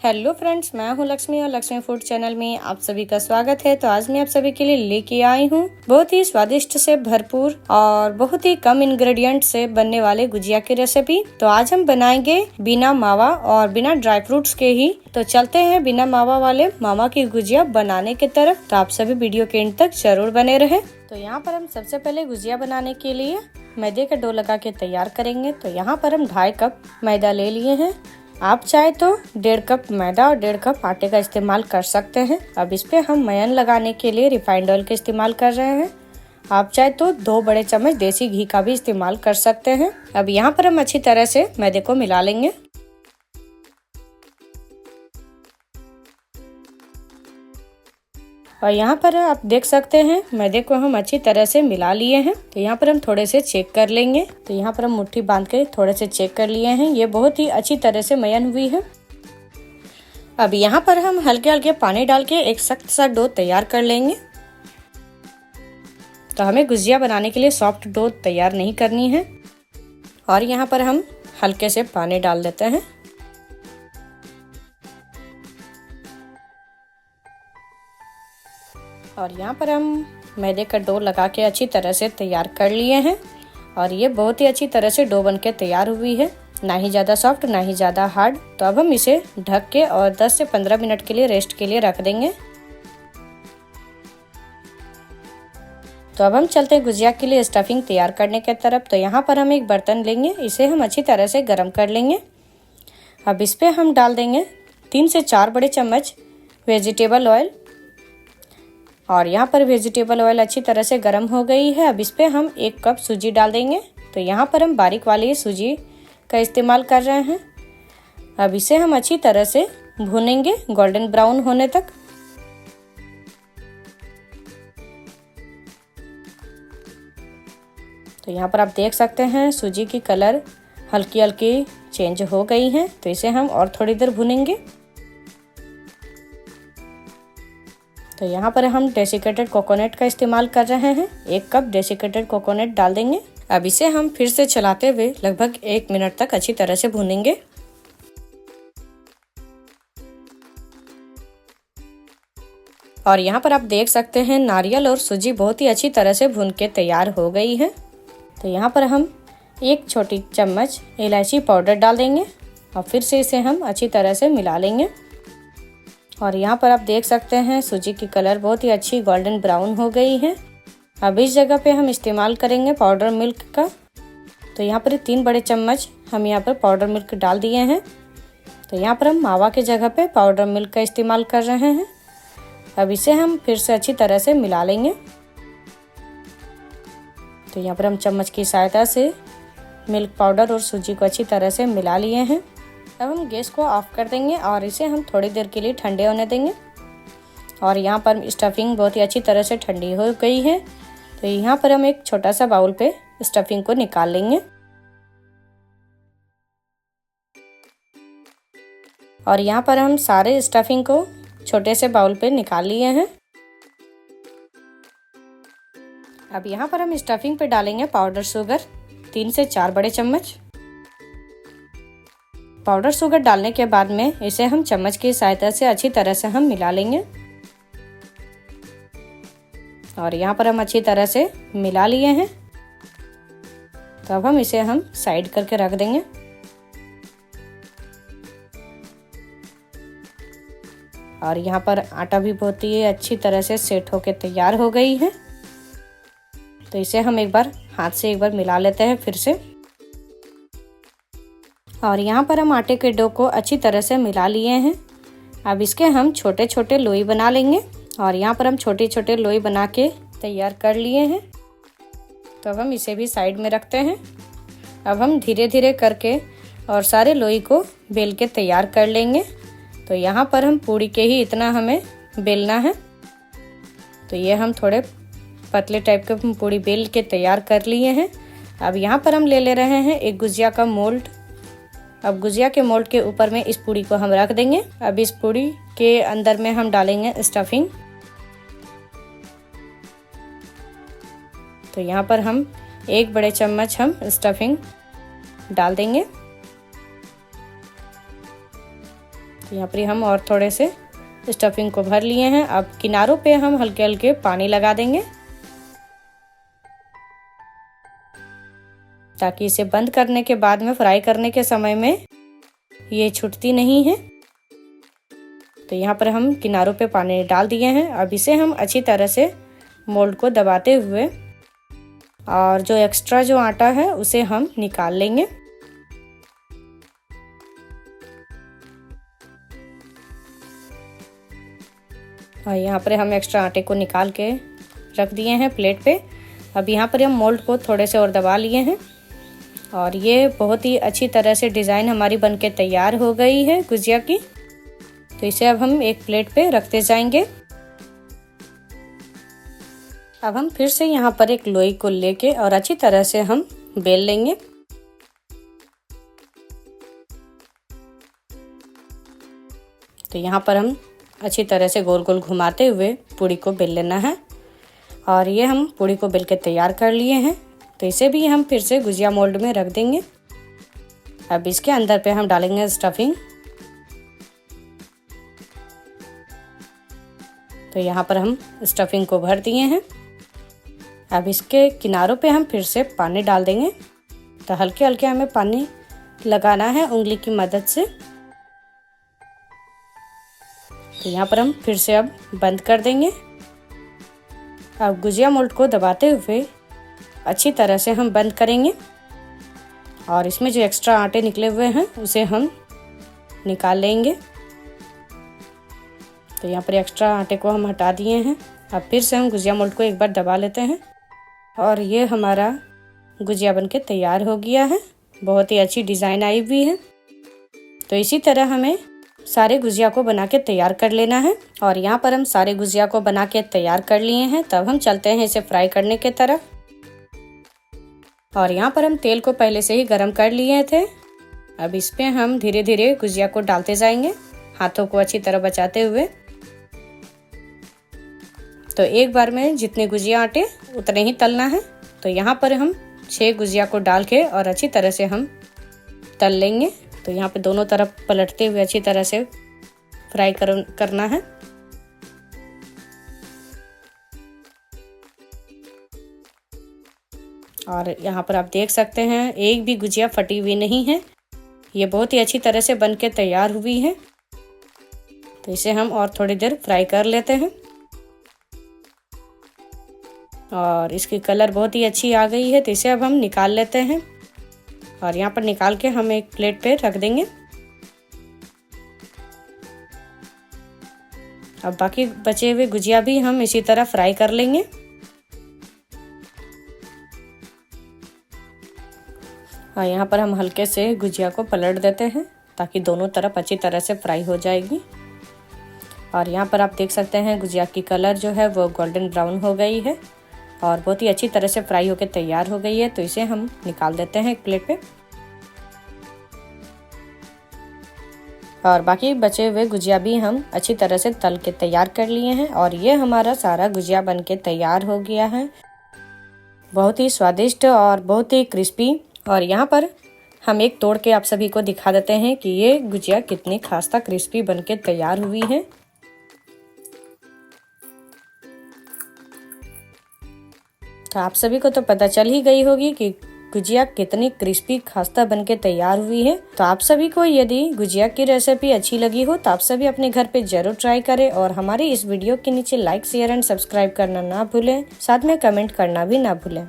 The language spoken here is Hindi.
हेलो फ्रेंड्स, मैं हूँ लक्ष्मी और लक्ष्मी फूड चैनल में आप सभी का स्वागत है। तो आज मैं आप सभी के लिए लेके आई हूँ बहुत ही स्वादिष्ट से भरपूर और बहुत ही कम इंग्रेडिएंट से बनने वाले गुजिया की रेसिपी। तो आज हम बनाएंगे बिना मावा और बिना ड्राई फ्रूट्स के ही। तो चलते हैं बिना मावा वाले मावा की गुजिया बनाने की तरफ। तो आप सभी वीडियो के एंड तक जरूर बने रहे। तो यहाँ पर हम सबसे पहले गुजिया बनाने के लिए मैदे का डो लगा के तैयार करेंगे। तो यहाँ पर हम 2.5 कप मैदा ले लिए हैं। आप चाहे तो 1.5 कप मैदा और 1.5 कप आटे का इस्तेमाल कर सकते हैं। अब इस पे हम मयन लगाने के लिए रिफाइंड ऑयल का इस्तेमाल कर रहे हैं। आप चाहे तो 2 बड़े चम्मच देसी घी का भी इस्तेमाल कर सकते हैं। अब यहाँ पर हम अच्छी तरह से मैदे को मिला लेंगे। और यहाँ पर आप देख सकते हैं मैदे को हम अच्छी तरह से मिला लिए हैं। तो यहाँ पर हम थोड़े से चेक कर लेंगे। तो यहाँ पर हम मुट्ठी बांध के थोड़े से चेक कर लिए हैं। ये बहुत ही अच्छी तरह से मयन हुई है। अब यहाँ पर हम हल्के हल्के पानी डाल के एक सख्त सा डो तैयार कर लेंगे। तो हमें गुजिया बनाने के लिए सॉफ्ट डो तैयार नहीं करनी है। और यहाँ पर हम हल्के से पानी डाल देते हैं। और यहाँ पर हम मैदे का डो लगा के अच्छी तरह से तैयार कर लिए हैं। और ये बहुत ही अच्छी तरह से डो बन के तैयार हुई है, ना ही ज़्यादा सॉफ्ट ना ही ज़्यादा हार्ड। तो अब हम इसे ढक के और 10 से 15 मिनट के लिए रेस्ट के लिए रख देंगे। तो अब हम चलते हैं गुजिया के लिए स्टफिंग तैयार करने की तरफ। तो यहाँ पर हम एक बर्तन लेंगे, इसे हम अच्छी तरह से गर्म कर लेंगे। अब इस पे हम डाल देंगे 3 से 4 बड़े चम्मच वेजिटेबल ऑयल। और यहाँ पर वेजिटेबल ऑयल अच्छी तरह से गर्म हो गई है। अब इस पे हम 1 कप सूजी डाल देंगे। तो यहाँ पर हम बारीक वाली सूजी का इस्तेमाल कर रहे हैं। अब इसे हम अच्छी तरह से भूनेंगे गोल्डन ब्राउन होने तक। तो यहाँ पर आप देख सकते हैं सूजी की कलर हल्की हल्की चेंज हो गई है। तो इसे हम और थोड़ी देर भूनेंगे। तो यहाँ पर हम डेसिकेटेड कोकोनट का इस्तेमाल कर रहे हैं। 1 कप डेसिकेटेड कोकोनट डाल देंगे। अब इसे हम फिर से चलाते हुए लगभग 1 मिनट तक अच्छी तरह से भूनेंगे। और यहाँ पर आप देख सकते हैं नारियल और सूजी बहुत ही अच्छी तरह से भून के तैयार हो गई है। तो यहाँ पर हम 1 छोटी चम्मच इलायची पाउडर डाल देंगे और फिर से इसे हम अच्छी तरह से मिला लेंगे। और यहाँ पर आप देख सकते हैं सूजी की कलर बहुत ही अच्छी गोल्डन ब्राउन हो गई है। अब इस जगह पे हम इस्तेमाल करेंगे पाउडर मिल्क का। तो यहाँ पर 3 बड़े चम्मच हम यहाँ पर पाउडर मिल्क डाल दिए हैं। तो यहाँ पर हम मावा की जगह पे पाउडर मिल्क का इस्तेमाल कर रहे हैं। अब इसे हम फिर से अच्छी तरह से मिला लेंगे। तो यहाँ पर हम चम्मच की सहायता से मिल्क पाउडर और सूजी को अच्छी तरह से मिला लिए हैं। अब हम गैस को ऑफ कर देंगे और इसे हम थोड़ी देर के लिए ठंडे होने देंगे। और यहाँ पर स्टफिंग बहुत ही अच्छी तरह से ठंडी हो गई है। तो यहाँ पर हम एक छोटा सा बाउल पे स्टफिंग को निकाल लेंगे। और यहाँ पर हम सारे स्टफिंग को छोटे से बाउल पे निकाल लिए हैं। अब यहाँ पर हम स्टफिंग पे डालेंगे पाउडर शुगर 3 से 4 बड़े चम्मच। पाउडर शुगर डालने के बाद में इसे हम चम्मच की सहायता से अच्छी तरह से हम मिला लेंगे। और यहाँ पर हम अच्छी तरह से मिला लिए हैं। तो अब हम इसे साइड करके रख देंगे। और यहाँ पर आटा भी बहुत ही अच्छी तरह से सेट होके तैयार हो गई है। तो इसे हम एक बार हाथ से एक बार मिला लेते हैं फिर से। और यहाँ पर हम आटे के डो को अच्छी तरह से मिला लिए हैं। अब इसके हम छोटे छोटे लोई बना लेंगे। और यहाँ पर हम छोटे छोटे लोई बना के तैयार कर लिए हैं। तो अब हम इसे भी साइड में रखते हैं। अब हम धीरे धीरे करके और सारे लोई को बेल के तैयार कर लेंगे। तो यहाँ पर हम पूड़ी के ही इतना हमें बेलना है। तो ये हम थोड़े पतले टाइप के पूड़ी बेल के तैयार कर लिए हैं। अब यहाँ पर हम ले रहे हैं एक गुजिया का मोल्ड। अब गुजिया के मोल्ड के ऊपर में इस पूड़ी को हम रख देंगे। अब इस पूड़ी के अंदर में हम डालेंगे स्टफिंग। तो यहाँ पर हम 1 बड़े चम्मच हम स्टफिंग डाल देंगे। तो यहाँ पर हम और थोड़े से स्टफिंग को भर लिए हैं। अब किनारों पे हम हल्के हल्के पानी लगा देंगे ताकि इसे बंद करने के बाद में फ्राई करने के समय में ये छूटती नहीं है। तो यहाँ पर हम किनारों पे पानी डाल दिए हैं। अब इसे हम अच्छी तरह से मोल्ड को दबाते हुए और जो एक्स्ट्रा जो आटा है उसे हम निकाल लेंगे। और यहाँ पर हम एक्स्ट्रा आटे को निकाल के रख दिए हैं प्लेट पे। अब यहाँ पर हम मोल्ड को थोड़े से और दबा लिए हैं और ये बहुत ही अच्छी तरह से डिज़ाइन हमारी बनके तैयार हो गई है गुजिया की। तो इसे अब हम एक प्लेट पे रखते जाएंगे। अब हम फिर से यहाँ पर एक लोई को लेके और अच्छी तरह से हम बेल लेंगे। तो यहाँ पर हम अच्छी तरह से गोल गोल घुमाते हुए पूड़ी को बेल लेना है। और ये हम पूड़ी को बेल के तैयार कर लिए हैं। तो इसे भी हम फिर से गुजिया मोल्ड में रख देंगे। अब इसके अंदर पे हम डालेंगे स्टफिंग। तो यहाँ पर हम स्टफिंग को भर दिए हैं। अब इसके किनारों पे हम फिर से पानी डाल देंगे। तो हल्के हल्के हमें पानी लगाना है उंगली की मदद से। तो यहाँ पर हम फिर से अब बंद कर देंगे। अब गुजिया मोल्ड को दबाते हुए अच्छी तरह से हम बंद करेंगे और इसमें जो एक्स्ट्रा आटे निकले हुए हैं उसे हम निकाल लेंगे। तो यहाँ पर एक्स्ट्रा आटे को हम हटा दिए हैं। अब फिर से हम गुजिया मोल्ड को एक बार दबा लेते हैं और ये हमारा गुजिया बनके तैयार हो गया है। बहुत ही अच्छी डिज़ाइन आई हुई है। तो इसी तरह हमें सारे गुजिया को बना के तैयार कर लेना है। और यहाँ पर हम सारे गुजिया को बना के तैयार कर लिए हैं। तब हम चलते हैं इसे फ्राई करने के तरफ। और यहाँ पर हम तेल को पहले से ही गरम कर लिए थे। अब इस पे हम धीरे धीरे गुजिया को डालते जाएंगे, हाथों को अच्छी तरह बचाते हुए। तो एक बार में जितने गुजिया आटे उतने ही तलना है। तो यहाँ पर हम 6 गुजिया को डाल के और अच्छी तरह से हम तल लेंगे। तो यहाँ पे दोनों तरफ पलटते हुए अच्छी तरह से फ्राई करना है। और यहाँ पर आप देख सकते हैं एक भी गुजिया फटी हुई नहीं है। ये बहुत ही अच्छी तरह से बनके तैयार हुई है। तो इसे हम और थोड़ी देर फ्राई कर लेते हैं। और इसकी कलर बहुत ही अच्छी आ गई है। तो इसे अब हम निकाल लेते हैं और यहाँ पर निकाल के हम एक प्लेट पे रख देंगे। अब बाकी बचे हुए गुजिया भी हम इसी तरह फ्राई कर लेंगे। और यहाँ पर हम हल्के से गुजिया को पलट देते हैं ताकि दोनों तरफ अच्छी तरह से फ्राई हो जाएगी। और यहाँ पर आप देख सकते हैं गुजिया की कलर जो है वो गोल्डन ब्राउन हो गई है और बहुत ही अच्छी तरह से फ्राई होकर तैयार हो गई है। तो इसे हम निकाल देते हैं एक प्लेट पे। और बाकी बचे हुए गुजिया भी हम अच्छी तरह से तल के तैयार कर लिए हैं। और ये हमारा सारा गुजिया बन के तैयार हो गया है। बहुत ही स्वादिष्ट और बहुत ही क्रिस्पी। और यहाँ पर हम एक तोड़ के आप सभी को दिखा देते हैं कि ये गुजिया कितनी खास्ता क्रिस्पी बन के तैयार हुई है। तो आप सभी को तो पता चल ही गई होगी कि गुजिया कितनी क्रिस्पी खास्ता बनके तैयार हुई है। तो आप सभी को यदि गुजिया की रेसिपी अच्छी लगी हो तो आप सभी अपने घर पे जरूर ट्राई करें। और हमारे इस वीडियो के नीचे लाइक, शेयर एंड सब्सक्राइब करना ना भूलें। साथ में कमेंट करना भी ना भूलें।